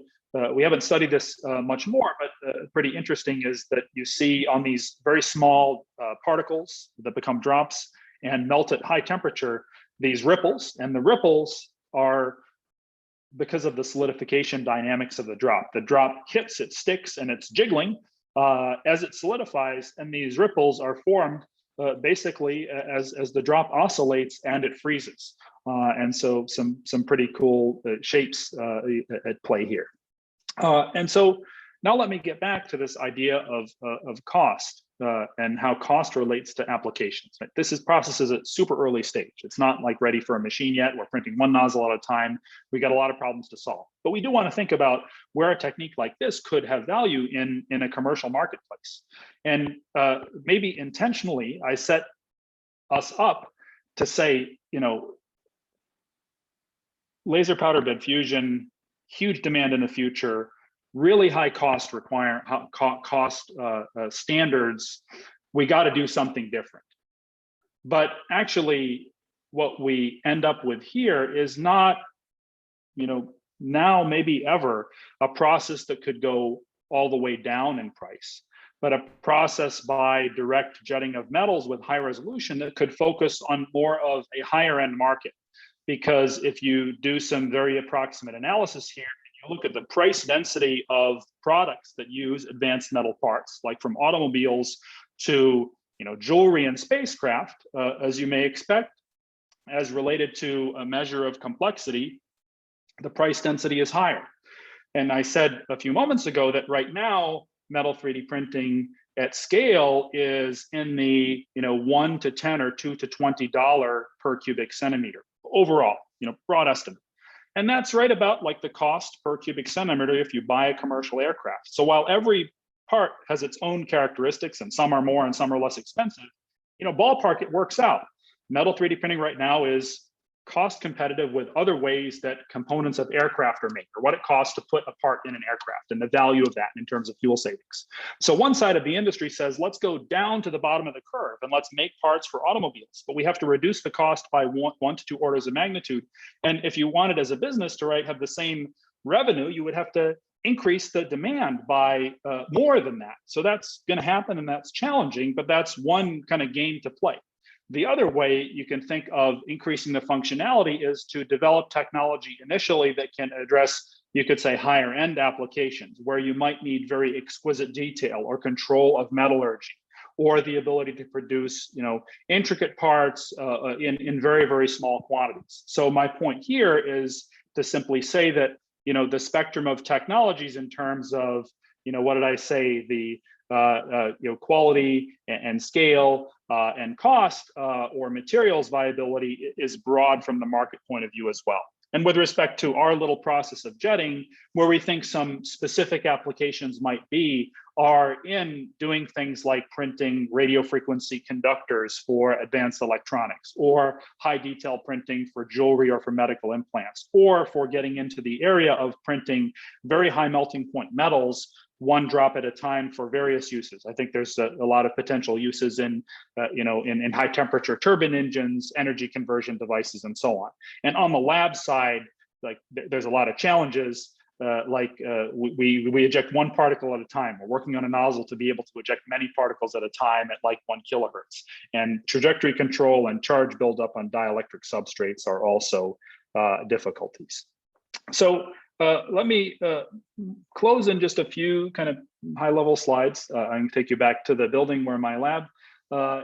we haven't studied this much more, but pretty interesting is that you see on these very small particles that become drops and melt at high temperature, these ripples, and the ripples are because of the solidification dynamics of the drop. The drop hits, it sticks, and it's jiggling as it solidifies, and these ripples are formed basically as the drop oscillates and it freezes. And so some pretty cool shapes at play here. And so now let me get back to this idea of cost. and how cost relates to applications. Right? This process is at super early stage. It's not like ready for a machine yet. We're printing one nozzle at a time. We got a lot of problems to solve. But we do want to think about where a technique like this could have value in a commercial marketplace. And maybe intentionally, I set us up to say, laser powder bed fusion, huge demand in the future, really high cost standards. We got to do something different. But actually, what we end up with here is not, now maybe ever, a process that could go all the way down in price, but a process by direct jetting of metals with high resolution that could focus on more of a higher end market. Because if you do some very approximate analysis here, you look at the price density of products that use advanced metal parts, like from automobiles to jewelry and spacecraft, as you may expect, as related to a measure of complexity, the price density is higher. And I said a few moments ago that right now, metal 3D printing at scale is in the $1 to $10 or $2 to $20 per cubic centimeter overall, broad estimate. And that's right about like the cost per cubic centimeter if you buy a commercial aircraft. So while every part has its own characteristics and some are more and some are less expensive, ballpark, it works out. Metal 3D printing right now is cost competitive with other ways that components of aircraft are made, or what it costs to put a part in an aircraft and the value of that in terms of fuel savings. So one side of the industry says, let's go down to the bottom of the curve and let's make parts for automobiles, but we have to reduce the cost by one to two orders of magnitude. And if you wanted as a business to have the same revenue, you would have to increase the demand by more than that. So that's going to happen and that's challenging, but that's one kind of game to play. The other way you can think of increasing the functionality is to develop technology initially that can address, you could say, higher end applications where you might need very exquisite detail or control of metallurgy, or the ability to produce, intricate parts in very, very small quantities. So my point here is to simply say that, the spectrum of technologies in terms of, what did I say, the quality and scale and cost or materials viability is broad from the market point of view as well. And with respect to our little process of jetting, where we think some specific applications might be, are in doing things like printing radio frequency conductors for advanced electronics, or high detail printing for jewelry or for medical implants, or for getting into the area of printing very high melting point metals, one drop at a time for various uses. I think there's a lot of potential uses in high temperature turbine engines, energy conversion devices, and so on. And on the lab side, like there's a lot of challenges. We eject one particle at a time. We're working on a nozzle to be able to eject many particles at a time at like 1 kilohertz. And trajectory control and charge buildup on dielectric substrates are also difficulties. So let me close in just a few kind of high-level slides. I can take you back to the building where my lab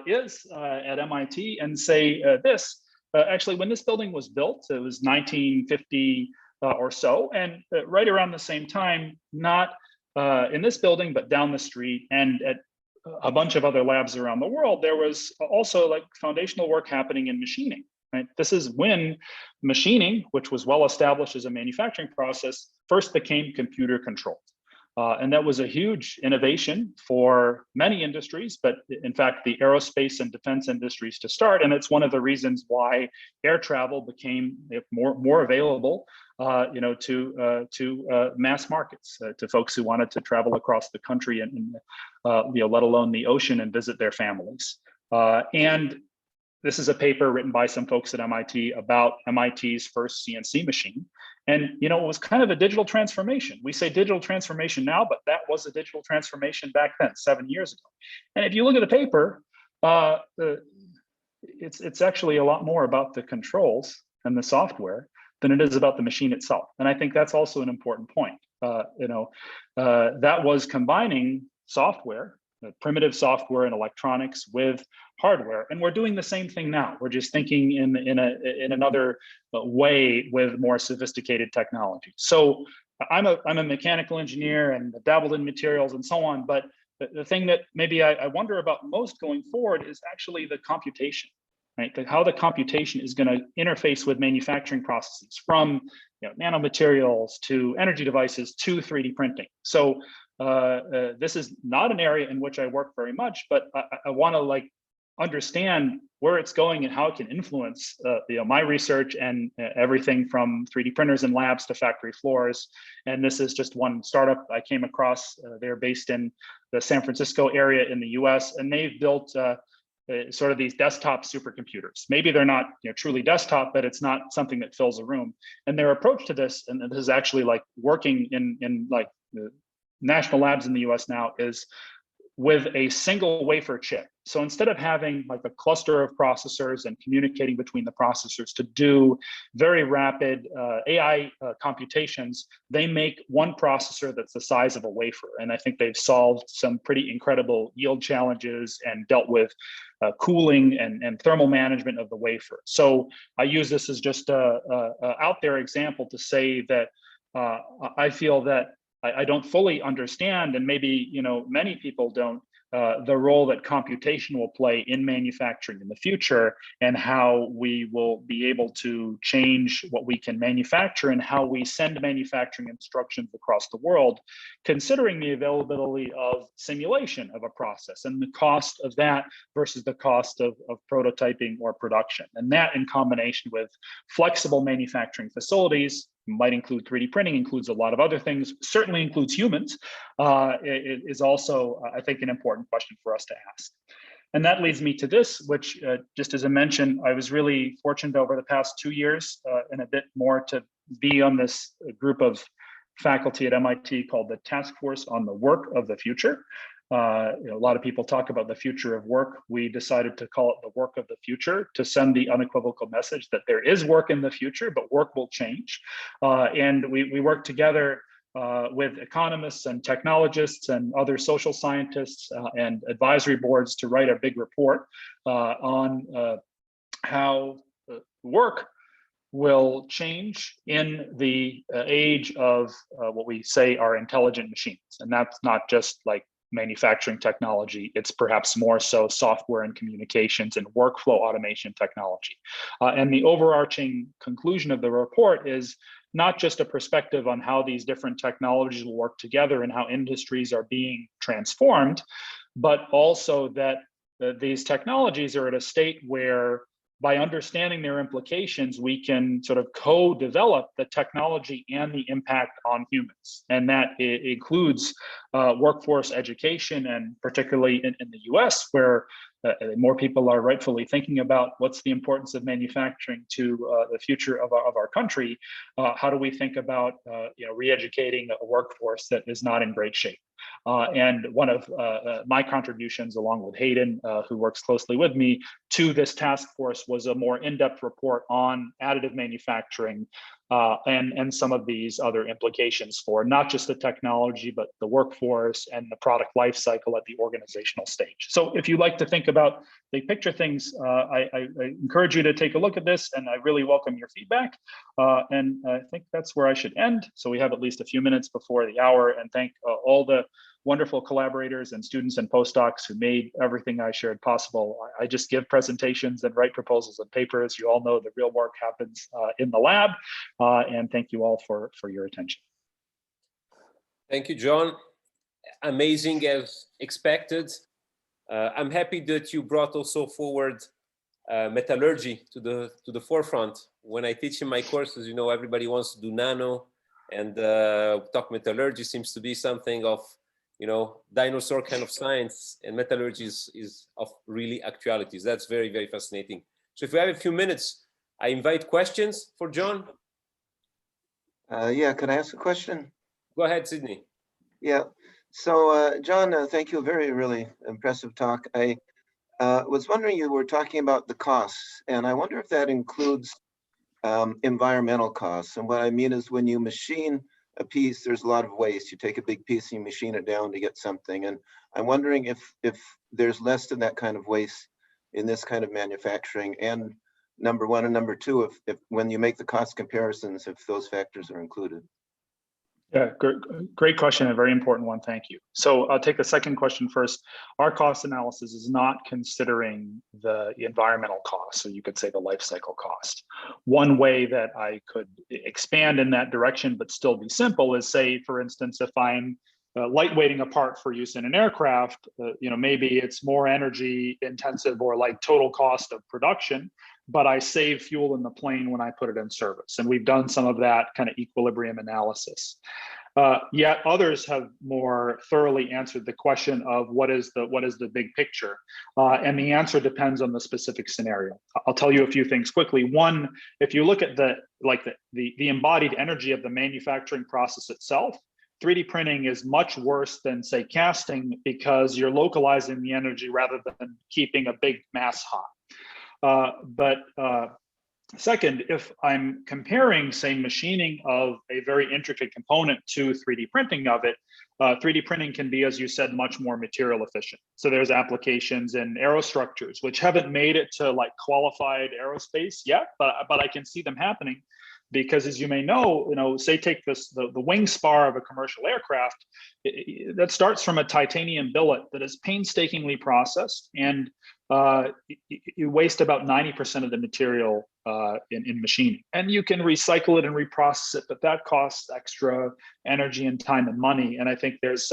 is at MIT and say this. Actually, when this building was built, it was 1950 or so, and right around the same time, not in this building, but down the street and at a bunch of other labs around the world, there was also like foundational work happening in machining. Right? This is when machining, which was well established as a manufacturing process, first became computer controlled. And that was a huge innovation for many industries, but in fact, the aerospace and defense industries to start. And it's one of the reasons why air travel became more available, to mass markets, to folks who wanted to travel across the country and let alone the ocean and visit their families. And this is a paper written by some folks at MIT about MIT's first CNC machine. And, it was kind of a digital transformation. We say digital transformation now, but that was a digital transformation back then, 7 years ago. And if you look at the paper, it's actually a lot more about the controls and the software than it is about the machine itself. And I think that's also an important point. That was combining software, primitive software and electronics with hardware, and we're doing the same thing now. We're just thinking in another way with more sophisticated technology. So I'm a mechanical engineer and dabbled in materials and so on, but the thing that maybe I wonder about most going forward is actually the computation, right? How the computation is going to interface with manufacturing processes, from nanomaterials to energy devices to 3D printing. So this is not an area in which I work very much, but I want to understand where it's going and how it can influence my research and everything from 3D printers in labs to factory floors. And this is just one startup I came across. They're based in the San Francisco area in the US, and they've built sort of these desktop supercomputers. Maybe they're not truly desktop, but it's not something that fills a room. And their approach to this, and this is actually working in the national labs in the US now, is with a single wafer chip. So instead of having a cluster of processors and communicating between the processors to do very rapid AI computations, they make one processor that's the size of a wafer. And I think they've solved some pretty incredible yield challenges and dealt with cooling and thermal management of the wafer. So I use this as just a out there example to say that I feel that I don't fully understand, and maybe many people don't, the role that computation will play in manufacturing in the future, and how we will be able to change what we can manufacture and how we send manufacturing instructions across the world, considering the availability of simulation of a process and the cost of that versus the cost of prototyping or production. And that, in combination with flexible manufacturing facilities, might include 3D printing, includes a lot of other things, certainly includes humans, it is also, I think, an important question for us to ask. And that leads me to this, which just as I mentioned, I was really fortunate over the past 2 years and a bit more to be on this group of faculty at MIT called the Task Force on the Work of the Future. A lot of people talk about the future of work. We decided to call it the work of the future to send the unequivocal message that there is work in the future, but work will change. And we work together with economists and technologists and other social scientists and advisory boards to write a big report on how work will change in the age of what we say are intelligent machines. And that's not just manufacturing technology, it's perhaps more so software and communications and workflow automation technology. And the overarching conclusion of the report is not just a perspective on how these different technologies will work together and how industries are being transformed, but also that these technologies are at a state where, by understanding their implications, we can sort of co-develop the technology and the impact on humans. And that includes workforce education, and particularly in the US, where more people are rightfully thinking about what's the importance of manufacturing to the future of our country. How do we think about re-educating a workforce that is not in great shape? And one of my contributions, along with Hayden, who works closely with me, to this task force was a more in-depth report on additive manufacturing and some of these other implications for not just the technology, but the workforce and the product life cycle at the organizational stage. So if you like to think about big picture things, I encourage you to take a look at this, and I really welcome your feedback. And I think that's where I should end. So we have at least a few minutes before the hour, and thank all the wonderful collaborators and students and postdocs who made everything I shared possible. I just give presentations and write proposals and papers. You all know the real work happens in the lab. And thank you all for your attention. Thank you, John. Amazing as expected. I'm happy that you brought also forward metallurgy to the forefront. When I teach in my courses, everybody wants to do nano, and talk metallurgy seems to be something of dinosaur kind of science, and metallurgy is of really actualities. That's very, very fascinating. So if we have a few minutes, I invite questions for John. Yeah, can I ask a question? Go ahead, Sydney. Yeah, so John, thank you, really impressive talk. I was wondering, you were talking about the costs, and I wonder if that includes environmental costs. And what I mean is, when you machine a piece, there's a lot of waste. You take a big piece and you machine it down to get something. And I'm wondering if there's less than that kind of waste in this kind of manufacturing. And number one, and number two, if when you make the cost comparisons, if those factors are included. Yeah, great question, a very important one. Thank you. So I'll take the second question first. Our cost analysis is not considering the environmental cost, so you could say the life cycle cost. One way that I could expand in that direction, but still be simple, is say, for instance, if I'm lightweighting a part for use in an aircraft, maybe it's more energy intensive or like total cost of production, but I save fuel in the plane when I put it in service. And we've done some of that kind of equilibrium analysis. Yet others have more thoroughly answered the question of what is the big picture, and the answer depends on the specific scenario. I'll tell you a few things quickly. One, if you look at the embodied energy of the manufacturing process itself, 3D printing is much worse than, say, casting, because you're localizing the energy rather than keeping a big mass hot. Second, if I'm comparing, say, machining of a very intricate component to 3D printing of it, 3D printing can be, as you said, much more material efficient. So there's applications in aerostructures, which haven't made it to like qualified aerospace yet, but I can see them happening. Because as you may know, say take the wing spar of a commercial aircraft, that starts from a titanium billet that is painstakingly processed, and you waste about 90% of the material in machining. And you can recycle it and reprocess it, but that costs extra energy and time and money. And I think there's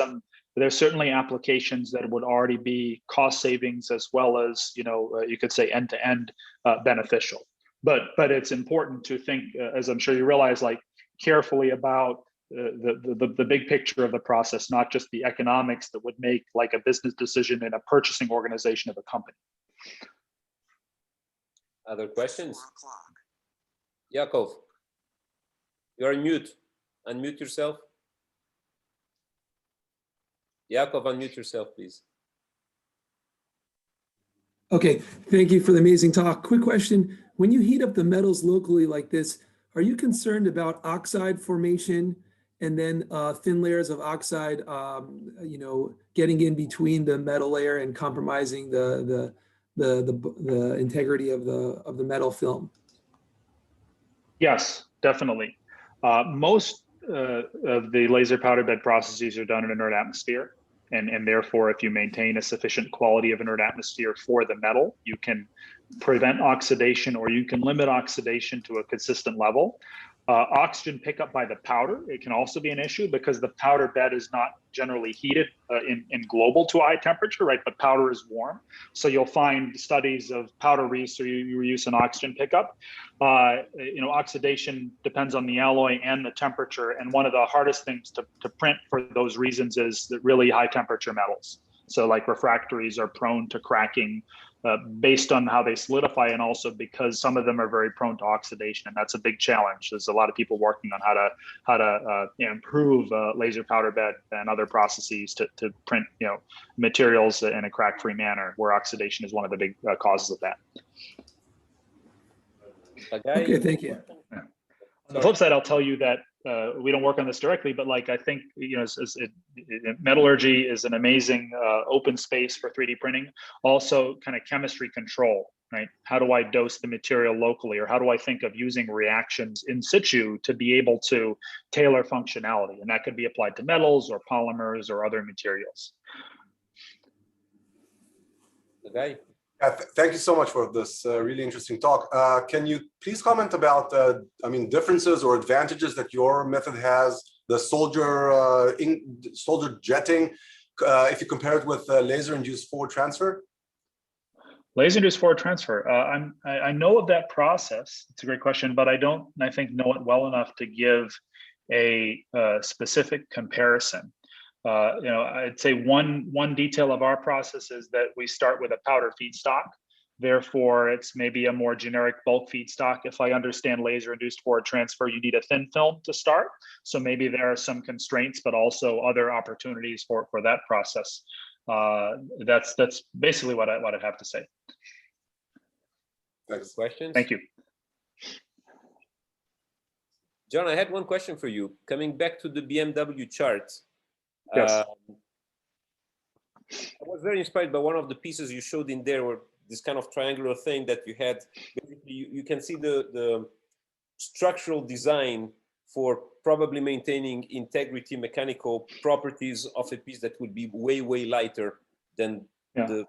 certainly applications that would already be cost savings, as well as you could say end-to-end beneficial. But it's important to think, as I'm sure you realize, like carefully about the big picture of the process, not just the economics that would make like a business decision in a purchasing organization of a company. Other questions? Yakov, you're on mute. Unmute yourself. Yakov, unmute yourself, please. Okay, thank you for the amazing talk. Quick question. When you heat up the metals locally like this, are you concerned about oxide formation and then thin layers of oxide, getting in between the metal layer and compromising the integrity of the metal film? Yes, definitely. Most of the laser powder bed processes are done in inert atmosphere. And therefore, if you maintain a sufficient quality of inert atmosphere for the metal, you can prevent oxidation, or you can limit oxidation to a consistent level. Oxygen pickup by the powder, it can also be an issue, because the powder bed is not generally heated in global to a high temperature, right? But powder is warm. So you'll find studies of powder reuse and oxygen pickup. Oxidation depends on the alloy and the temperature. And one of the hardest things to print for those reasons is the really high temperature metals. So like refractories are prone to cracking based on how they solidify, and also because some of them are very prone to oxidation, and that's a big challenge. There's a lot of people working on how to improve laser powder bed and other processes to print materials in a crack-free manner, where oxidation is one of the big causes of that. Okay, thank you. Yeah. On the flip side, I'll tell you that we don't work on this directly, but like I think metallurgy is an amazing open space for 3D printing. Also, kind of chemistry control, right? How do I dose the material locally, or how do I think of using reactions in situ to be able to tailor functionality? And that could be applied to metals or polymers or other materials. Okay. Thank you so much for this really interesting talk. Can you please comment about, differences or advantages that your method has, the solder jetting, if you compare it with laser-induced forward transfer? Laser-induced forward transfer. I know of that process. It's a great question, but I think know it well enough to give a specific comparison. I'd say one detail of our process is that we start with a powder feedstock. Therefore, it's maybe a more generic bulk feedstock. If I understand laser-induced forward transfer, you need a thin film to start. So maybe there are some constraints, but also other opportunities for that process. That's basically what I'd have to say. Next questions? Thank you. John, I had one question for you. Coming back to the BMW chart. Yes. I was very inspired by one of the pieces you showed in there, where this kind of triangular thing that you had. Basically, you can see the structural design for probably maintaining integrity, mechanical properties of a piece that would be way, way lighter than the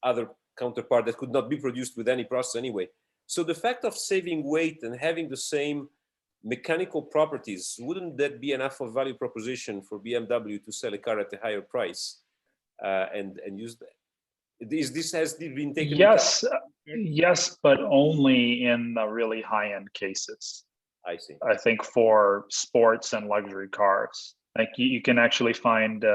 other counterpart that could not be produced with any process anyway. So the fact of saving weight and having the same mechanical properties, wouldn't that be enough of value proposition for BMW to sell a car at a higher price and use that? Has been taken? Yes, yes, but only in the really high-end cases. I see. I think for sports and luxury cars, like you can actually find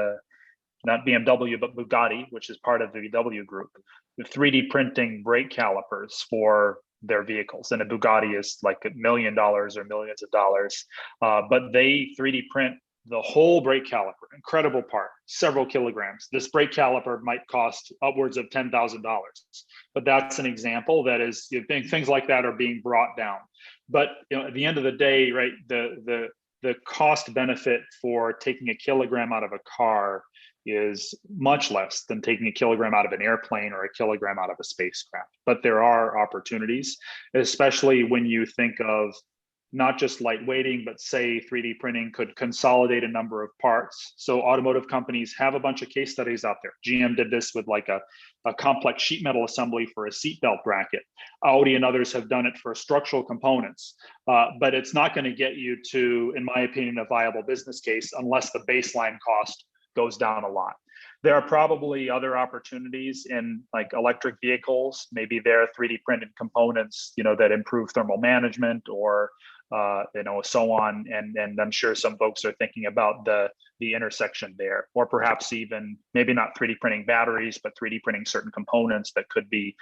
not BMW but Bugatti, which is part of the VW group, the 3D printing brake calipers for their vehicles, and a Bugatti is like $1 million or millions of dollars, but they 3D print the whole brake caliper, incredible part, several kilograms. This brake caliper might cost upwards of $10,000, but that's an example that is, things like that are being brought down. But at the end of the day, right, the cost benefit for taking a kilogram out of a car is much less than taking a kilogram out of an airplane or a kilogram out of a spacecraft. But there are opportunities, especially when you think of not just lightweighting, but say 3D printing could consolidate a number of parts. So automotive companies have a bunch of case studies out there. GM did this with like a complex sheet metal assembly for a seatbelt bracket. Audi and others have done it for structural components, but it's not going to get you to, in my opinion, a viable business case unless the baseline cost goes down a lot. There are probably other opportunities in like electric vehicles, maybe they're 3D printed components, that improve thermal management or so on. And I'm sure some folks are thinking about the intersection there, or perhaps even maybe not 3D printing batteries, but 3D printing certain components that could be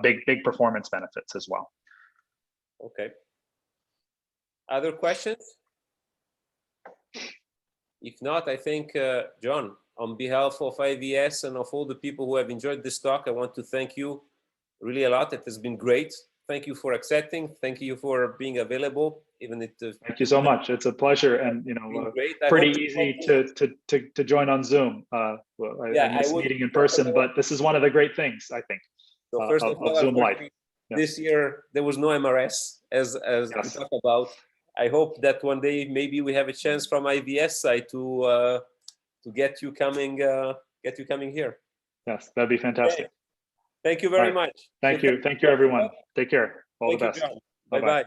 big performance benefits as well. Okay. Other questions? If not, I think, John, on behalf of IVS and of all the people who have enjoyed this talk, I want to thank you really a lot. It has been great. Thank you for accepting. Thank you for being available. Thank you so much. It's a pleasure, and pretty easy to join on Zoom. I miss meeting in person, but this is one of the great things, I think. So first of all, Zoom Live. This year there was no MRS as we talked about. I hope that one day maybe we have a chance from IVS side to get you coming here. Yes, that'd be fantastic. Okay. Thank you very much. Thank you, everyone. Take care. All the best. Bye bye.